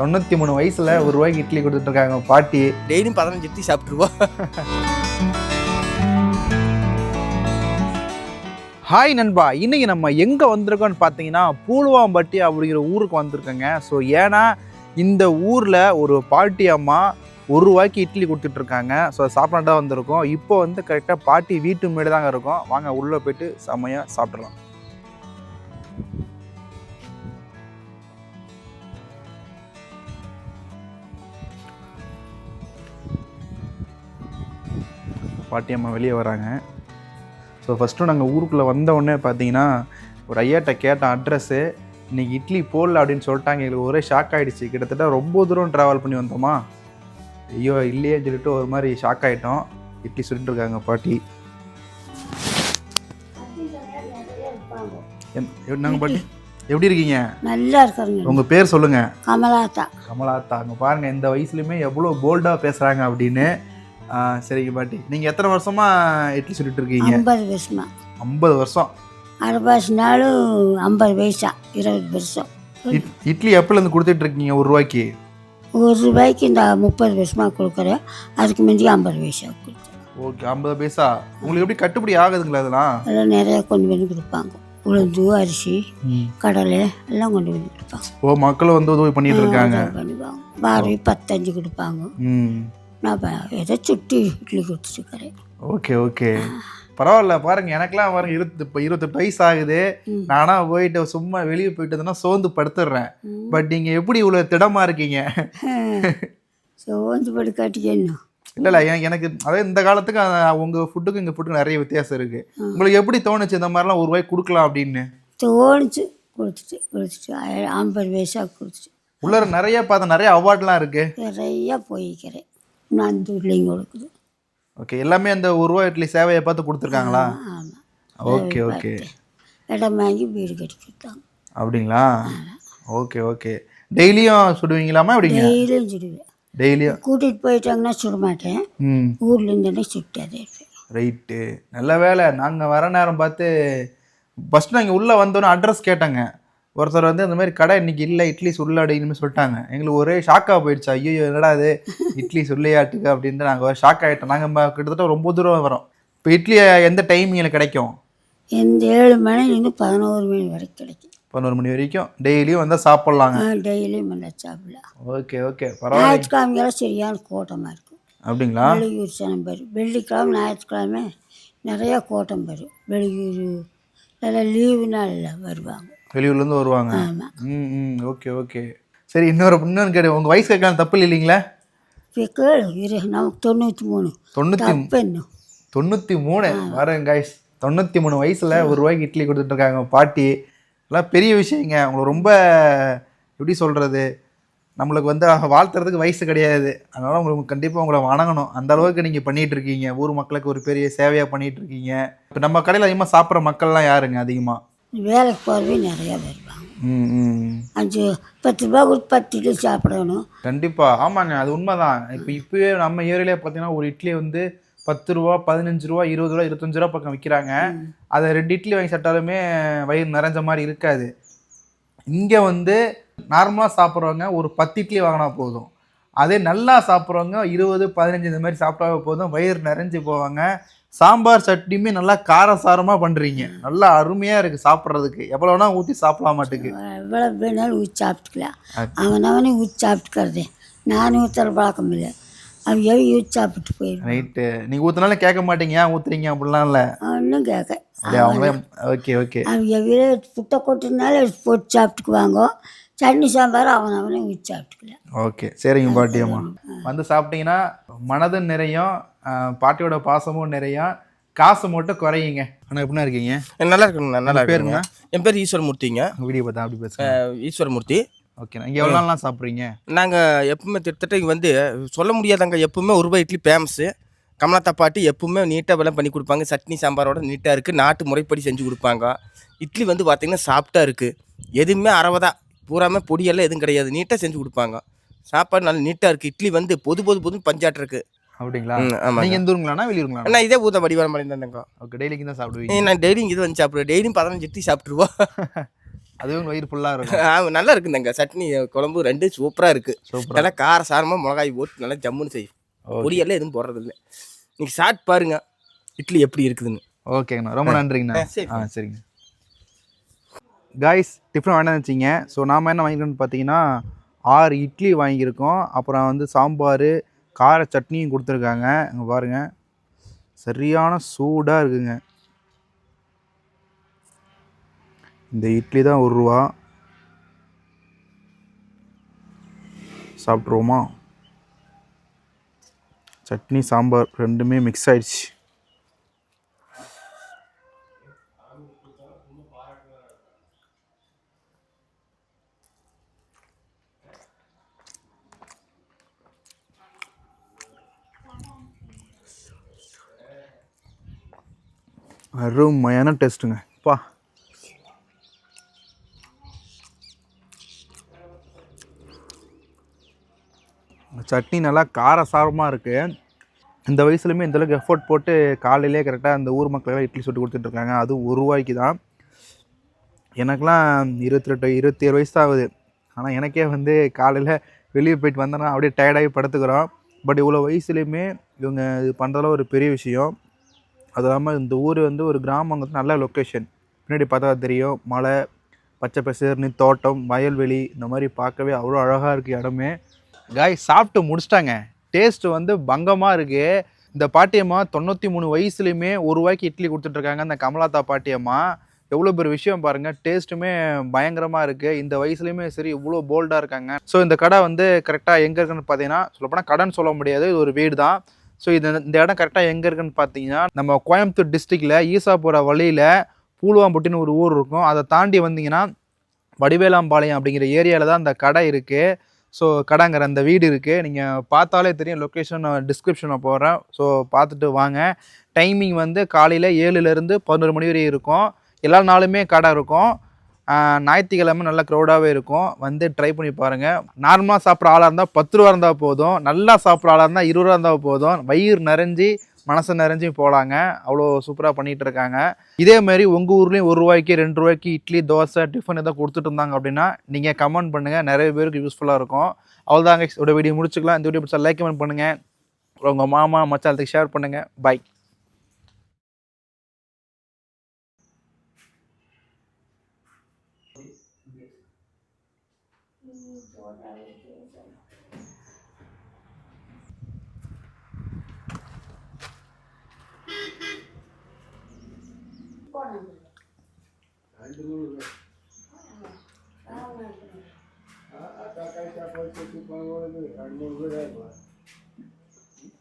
93 வயசுல ₹1 இட்லி கொடுத்துட்டு இருக்காங்க பாட்டி. டெய்லியும் 15 இட்லி சாப்பிட்டுருவோம். ஹாய் நண்பா, இன்னைக்கு நம்ம எங்கே வந்திருக்கோம்னு பார்த்தீங்கன்னா பூலுவாம்பட்டி அப்படிங்கிற ஊருக்கு வந்திருக்கோங்க. ஸோ ஏன்னா இந்த ஊரில் ஒரு பாட்டி அம்மா ₹1 இட்லி கொடுத்துட்ருக்காங்க. ஸோ சாப்பிடாண்டா வந்திருக்கோம். இப்போ வந்து கரெக்டாக பாட்டி வீட்டு முன்னாடி தாங்க இருக்கோம். வாங்க உள்ளே போய்ட்டு செம்மையாக சாப்பிட்றலாம். பாட்டி அம்மா வெளியே வராங்க. ஸோ ஃபஸ்ட்டு நாங்கள் ஊருக்குள்ளே வந்தவுடனே பார்த்தீங்கன்னா ஒரு ஐயாட்ட கேட்டோம் அட்ரஸ்ஸு. இன்றைக்கி இட்லி போடல அப்படின்னு சொல்லிட்டாங்க. எங்களுக்கு ஒரே ஷாக் ஆகிடுச்சு. கிட்டத்தட்ட ரொம்ப தூரம் ட்ராவல் பண்ணி வந்தோமா, ஐயோ இல்லையேன்னு சொல்லிட்டு ஒரு மாதிரி ஷாக் ஆகிட்டோம். இட்லி சுட்டு இருக்காங்க பாட்டி. என்னங்க பாட்டி எப்படி இருக்கீங்க? நல்லா இருக்காருங்க. உங்கள் பேர் சொல்லுங்கள். கமலாத்தா. கமலாத்தா. அங்கே பாருங்கள் இந்த வயசுலையுமே எவ்வளோ போல்டாக பேசுகிறாங்க அப்படின்னு. சரிங்க பாட்டி, நீங்கள் எத்தனை வருஷமாக இட்லி சுட்டுட்டு இருக்கீங்க? 50 வருஷமா. 50 வருஷம். 60 நாளும் 50 வயசா, 20 வருஷம். இட்லி எப்போலேருந்து கொடுத்துட்டு இருக்கீங்க ₹1? ₹1 இந்த 30 வருஷமாக கொடுக்குறேன். அதுக்கு முந்தி 50 வயசா கொடுத்தேன். ஓகே, 50 பைசா. உங்களுக்கு எப்படி கட்டுப்படி ஆகுதுங்களா அதெல்லாம்? அதெல்லாம் நிறையா கொண்டு வந்து கொடுப்பாங்க. உளுந்து, அரிசி, கடலை எல்லாம் கொண்டு வந்து கொடுப்பாங்க. ஓ, மக்களும் வந்து உதவி பண்ணிட்டு இருக்காங்க. பண்ணிப்பாங்க. பாரதி 10 கொடுப்பாங்க. நான் ஏதோ சுட்டி இட்லி கொடுத்துருக்கிறேன். ஓகே ஓகே, பரவாயில்ல. பாருங்க எனக்கெல்லாம் பாருங்க இப்போ 28 வயசு ஆகுது. நானா போயிட்டு சும்மா வெளியே போயிட்டு சோர்ந்து படுத்துடுறேன். பட் நீங்கள் எப்படி இவ்வளோ திடமாக இருக்கீங்க? சோர்ந்து படுக்காட்டிக்கணும். இல்லை எனக்கு அதாவது இந்த காலத்துக்கு உங்கள் ஃபுட்டுக்கும் எங்கள் ஃபுட்டுக்கும் நிறைய வித்தியாசம் இருக்குது. உங்களுக்கு எப்படி தோணுச்சு இந்த மாதிரிலாம் ₹1 கொடுக்கலாம் அப்படின்னு? தோணுச்சு, கொடுத்துட்டு 50 வயசாக கொடுத்துட்டு. உள்ள நிறைய பார்த்தா நிறைய அவார்ட்லாம் இருக்குது. நிறையா போய்க்கிறேன். நான் அந்த ஊர்லேயும் கொடுக்குது. ஓகே, எல்லாமே அந்த ₹1 இட்லி சேவையை பார்த்து கொடுத்துருக்காங்களா? ஆமாம். Okay okay. இடம் வாங்கி வீடு கட்டி கொடுத்தாங்க. அப்படிங்களா? Okay okay. டெய்லியும் சுடுவீங்களாமா? எப்படிங்க? டெய்லியும் சுடுவேன். டெய்லியும் கூட்டிகிட்டு போயிட்டாங்கன்னா சுட மாட்டேன். ஊரில் இருந்தே சுட்டாதே இருப்பேன். ரைட்டு, நல்ல வேலை. நாங்கள் வர நேரம் பார்த்து ஃபஸ்ட்டு நாங்கள் உள்ளே வந்தோன்னே அட்ரஸ் கேட்டாங்க. ஒருத்தர் வந்து இந்த மாதிரி கடை இன்றைக்கி இல்லை, இட்லி சுடல அப்படின்னு சொல்லிட்டாங்க. எங்களுக்கு ஒரே ஷாக்காக போயிடுச்சு. ஐயோ என்னடா அது இட்லி சொல்லையாட்டுக்கு அப்படின்ட்டு நாங்கள் ஷாக் ஆகிட்டோம். நாங்கள் கிட்டத்தட்ட ரொம்ப தூரம் வரோம். இப்போ இட்லி எந்த டைமிங்கில் கிடைக்கும்? எந்த 7 மணிலேருந்து 11 மணி வரைக்கும் கிடைக்கும். 11 மணி வரைக்கும் டெய்லியும் வந்தால் சாப்பிட்லாங்க? டெய்லியும் நல்லா சாப்பிடலாம். ஓகே ஓகே, பரவாயில்ல. ஞாயிற்றுக்கிழமையெல்லாம் சரியான கூட்டமாக இருக்கும். அப்படிங்களா? வெளியூர் சனம் வரும். வெள்ளிக்கிழமை, ஞாயிற்றுக்கிழமை நிறையா கூட்டம் வரும். வெளியூர் நல்லா லீவு நாளில் வருவாங்க. வெளியூர்லேருந்து வருவாங்க. ஆமாம். Okay okay. சரி, இன்னொன்று கேட்டு, உங்கள் வயசு கேட்கலாம் தப்பு இல்லைங்களா? நமக்கு 93. 93 வரேன் கைஸ். 93 வயசில் ₹1 இட்லி கொடுத்துட்டு இருக்காங்க பாட்டி. எல்லாம் பெரிய விஷயங்க. உங்களை ரொம்ப எப்படி சொல்கிறது, நம்மளுக்கு வந்து வாழ்த்துறதுக்கு வயசு கிடையாது. அதனால் உங்களுக்கு கண்டிப்பாக உங்களை வணங்கணும். அந்த அளவுக்கு நீங்கள் பண்ணிகிட்டு இருக்கீங்க. ஊர் மக்களுக்கு ஒரு பெரிய சேவையாக பண்ணிகிட்டு இருக்கீங்க. இப்போ நம்ம கடையில் அதிகமாக சாப்பிட்ற மக்கள்லாம் யாருங்க அதிகமாக? வேலைக்கு போகிறவே நிறையா வருவாங்க. 5-10 ரூபா கொடுத்து 10 இட்லி சாப்பிடணும். கண்டிப்பாக, ஆமாங்க, அது உண்மைதான். இப்போவே நம்ம ஏரியாவிலே பார்த்தீங்கன்னா ஒரு இட்லி வந்து ₹10, ₹15, ₹20, ₹25 பக்கம் விற்கிறாங்க. அதை 2 இட்லி வாங்கி சாப்பிட்டாலுமே வயிறு நிறைஞ்ச மாதிரி இருக்காது. இங்கே வந்து நார்மலாக சாப்பிட்றவங்க ஒரு 10 இட்லி வாங்கினா போதும். அதே நல்லா சாப்பிட்றவங்க 20, 15 இந்த மாதிரி சாப்பிட்டா போதும், வயிறு நிறைஞ்சு போவாங்க. சாம்பார் சட்னியுமே நல்லா காரசாரமாக பண்ணுறீங்க. நல்லா அருமையாக இருக்குது சாப்பிட்றதுக்கு. எவ்வளோ வேணால் ஊற்றி சாப்பிடலாம் மாட்டுக்கு. எவ்வளோ வேணாலும் ஊற்றி சாப்பிட்டுக்கலாம். அவனவனே ஊற்றி சாப்பிட்டுக்கிறதே. நான் ஊற்றுற பழக்கம் இல்லை. அவன் எவ்வளோ ஊற்றி சாப்பிட்டு போயிடும். ரைட்டு, நீங்கள் ஊற்றினாலும் கேட்க மாட்டீங்க, ஏன் ஊற்றுறீங்க அப்படிலாம் இல்லை? ஒன்றும் கேட்க. Okay okay. அவங்க எவ்வளோ புட்டை கொட்டினாலும் எடுத்து போட்டு சாப்பிட்டுக்குவாங்க. சட்னி சாம்பார் அவனவனே ஊற்றி சாப்பிட்டுக்கலாம். ஓகே, சரிங்க பாட்டி அம்மா. வந்து சாப்பிட்டீங்கன்னா மனதும் நிறையும், பாட்டியோட பாசமும் நிறையும், காசு மட்டும் குறையுங்க. ஆனால் எப்படின்னா இருக்கீங்க? நல்லா இருக்குங்கண்ணா. நல்லா பேருங்க? என் பேர் ஈஸ்வரமூர்த்திங்க. வீடியோ பார்த்தா அப்படி பேசுகிறேன். ஈஸ்வரமூர்த்தி. ஓகே, இங்கே எவ்வளோ நாள்லாம் சாப்பிட்றீங்க? நாங்கள் எப்பவுமே கிட்டத்தட்ட இங்கே வந்து சொல்ல முடியாதாங்க. எப்பவுமே ₹1 இட்லி ஃபேமஸ்ஸு. கமலாத்தா பாட்டி எப்பவுமே நீட்டாக வெள்ளம் பண்ணி கொடுப்பாங்க. சட்னி சாம்பாரோட நீட்டாக இருக்குது. நாட்டு முறைப்படி செஞ்சு கொடுப்பாங்க. இட்லி வந்து பார்த்திங்கன்னா சாஃப்டாக இருக்குது. எதுவுமே அறவதா பூராமே பொடியெல்லாம் எதுவும் கிடையாது. நீட்டாக செஞ்சு கொடுப்பாங்க. சாப்பாடு நல்லா நீட்டாக இருக்குது. இட்லி வந்து பொது பஞ்சாட்டு இருக்குது. அப்படிங்களா? ஆமாம். நீங்கள் எந்த ஊருங்களாண்ணா? வெளியூருங்களா? அண்ணா இதே ஊத்த வடிவாரம் மாதிரி தானேங்க. ஓகே, டெய்லிக்கு தான் சாப்பிடுவீங்க? நான் டெய்லியும் இது வந்து சாப்பிடுவேன். டெய்லியும் 15 இட்லி சாப்பிட்ருவோம். அதுவும் வயிறு ஃபுல்லாக இருக்கும். நல்லா இருக்குதுங்க. சட்னி குழம்பு 2 சூப்பராக இருக்குது. சூப்பரா. நல்லா கார சாரமாக மிளகாய் போட்டு நல்லா ஜம்முன்னு செய்யும். ஓகே. பொடியெல்லாம் எதுவும் போடுறதில்ல. நீங்கள் சாப்பிட்டு பாருங்க இட்லி எப்படி இருக்குதுன்னு. ஓகேங்கண்ணா, ரொம்ப நன்றிங்கண்ணா. சரி. சரிங்க காய்ஸ், டிஃபன் வேண்டாம் வச்சிங்க. ஸோ நாம் என்ன வாங்கிக்கணும்னு பார்த்தீங்கன்னா 6 இட்லி வாங்கியிருக்கோம். அப்புறம் வந்து சாம்பார், கார சட்னியும் கொடுத்துருக்காங்க. இங்கே பாருங்கள், சரியான சூடாக இருக்குங்க. இந்த இட்லி தான் ₹1. சாப்பிட்ருவோமா? சட்னி சாம்பார் ரெண்டுமே மிக்ஸ் ஆயிடுச்சு. அருமையான டேஸ்ட்டுங்க. பா, சட்னி நல்லா காரசாரமாக இருக்குது. இந்த வயசுலையுமே இந்தளவுக்கு எஃபோர்ட் போட்டு காலையிலே கரெக்டாக அந்த ஊர் மக்களெல்லாம் இட்லி சுட்டு கொடுத்துட்ருக்காங்க. அதுவும் ₹1 தான். எனக்கெலாம் 28 27 வயசு தான் ஆகுது. ஆனால் எனக்கே வந்து காலையில் வெளியே போயிட்டு வந்தேன்னா அப்படியே டயர்டாகி படுத்துக்கிறோம். பட் இவ்வளோ வயசுலேயுமே இவங்க இது பண்ணுறதெல்லாம் ஒரு பெரிய விஷயம். அது இல்லாமல் இந்த ஊர் வந்து ஒரு கிராமங்கிறது நல்ல லொக்கேஷன். பின்னாடி பார்த்தா தெரியும், மலை, பச்சை பசேர்னு தோட்டம், வயல்வெளி, இந்த மாதிரி பார்க்கவே அவ்வளோ அழகாக இருக்குது இடமே. சாப்பிட்டு முடிச்சிட்டாங்க. டேஸ்ட்டு வந்து பங்கமாக இருக்குது. இந்த பாட்டியம்மா 93 வயசுலையுமே ₹1 இட்லி கொடுத்துட்ருக்காங்க. இந்த கமலாத்தா பாட்டியம்மா எவ்வளோ பெரிய விஷயம் பாருங்கள். டேஸ்ட்டுமே பயங்கரமாக இருக்குது. இந்த வயசுலையுமே சரி இவ்வளோ போல்டாக இருக்காங்க. ஸோ இந்த கடை வந்து கரெக்டாக எங்கே இருக்குன்னு பார்த்தீங்கன்னா, சொல்லப்போனால் கடைன்னு சொல்ல முடியாது, இது ஒரு வீடு தான். ஸோ இந்த இடம் கரெக்டாக எங்கே இருக்குன்னு பார்த்தீங்கன்னா, நம்ம கோயம்புத்தூர் டிஸ்ட்ரிக்டில் ஈசாபுர வழியில் பூலுவாம்பட்டின்னு ஒரு ஊர் இருக்கும். அதை தாண்டி வந்தீங்கன்னா வடிவேலாம்பாளையம் அப்படிங்கிற ஏரியாவில் தான் அந்த கடை இருக்குது. ஸோ கடைங்கிற அந்த வீடு இருக்குது. நீங்கள் பார்த்தாலே தெரியும். லொக்கேஷன் நான் டிஸ்கிரிப்ஷனில் போடுறேன். ஸோ பார்த்துட்டு வாங்க. டைமிங் வந்து காலையில் 7லேருந்து 11 மணி வரை இருக்கும். எல்லா நாளுமே கடை இருக்கும். ஞாயிற்றுக்கிழமை நல்ல க்ரௌடாகவே இருக்கும். வந்து ட்ரை பண்ணி பாருங்கள். நார்மலாக சாப்பிட்ற ஆளாக இருந்தால் ₹10 இருந்தால் போதும். நல்லா சாப்பிட்ற ஆளாக இருந்தால் ₹20 இருந்தால் போதும். வயிறு நிறைஞ்சி மனசு நிறைஞ்சி போகலாங்க. அவ்வளோ சூப்பராக பண்ணிகிட்டு இருக்காங்க. இதேமாரி உங்கள் ஊர்லேயும் ₹1 ₹2 இட்லி, தோசை, டிஃபன் எதாவது கொடுத்துட்டு இருந்தாங்க அப்படின்னா நீங்கள் கமெண்ட் பண்ணுங்கள். நிறைய பேருக்கு யூஸ்ஃபுல்லாக இருக்கும். அவ்வளோதாங்க, இதோட வீடியோ முடிச்சுக்கலாம். இந்த வீடியோ பிடிச்சா லைக் கமெண்ட் பண்ணுங்கள். உங்கள் மாமா மச்சானத்துக்கு ஷேர் பண்ணுங்கள். By. Kakai siapa itu bangun itu, kan mulu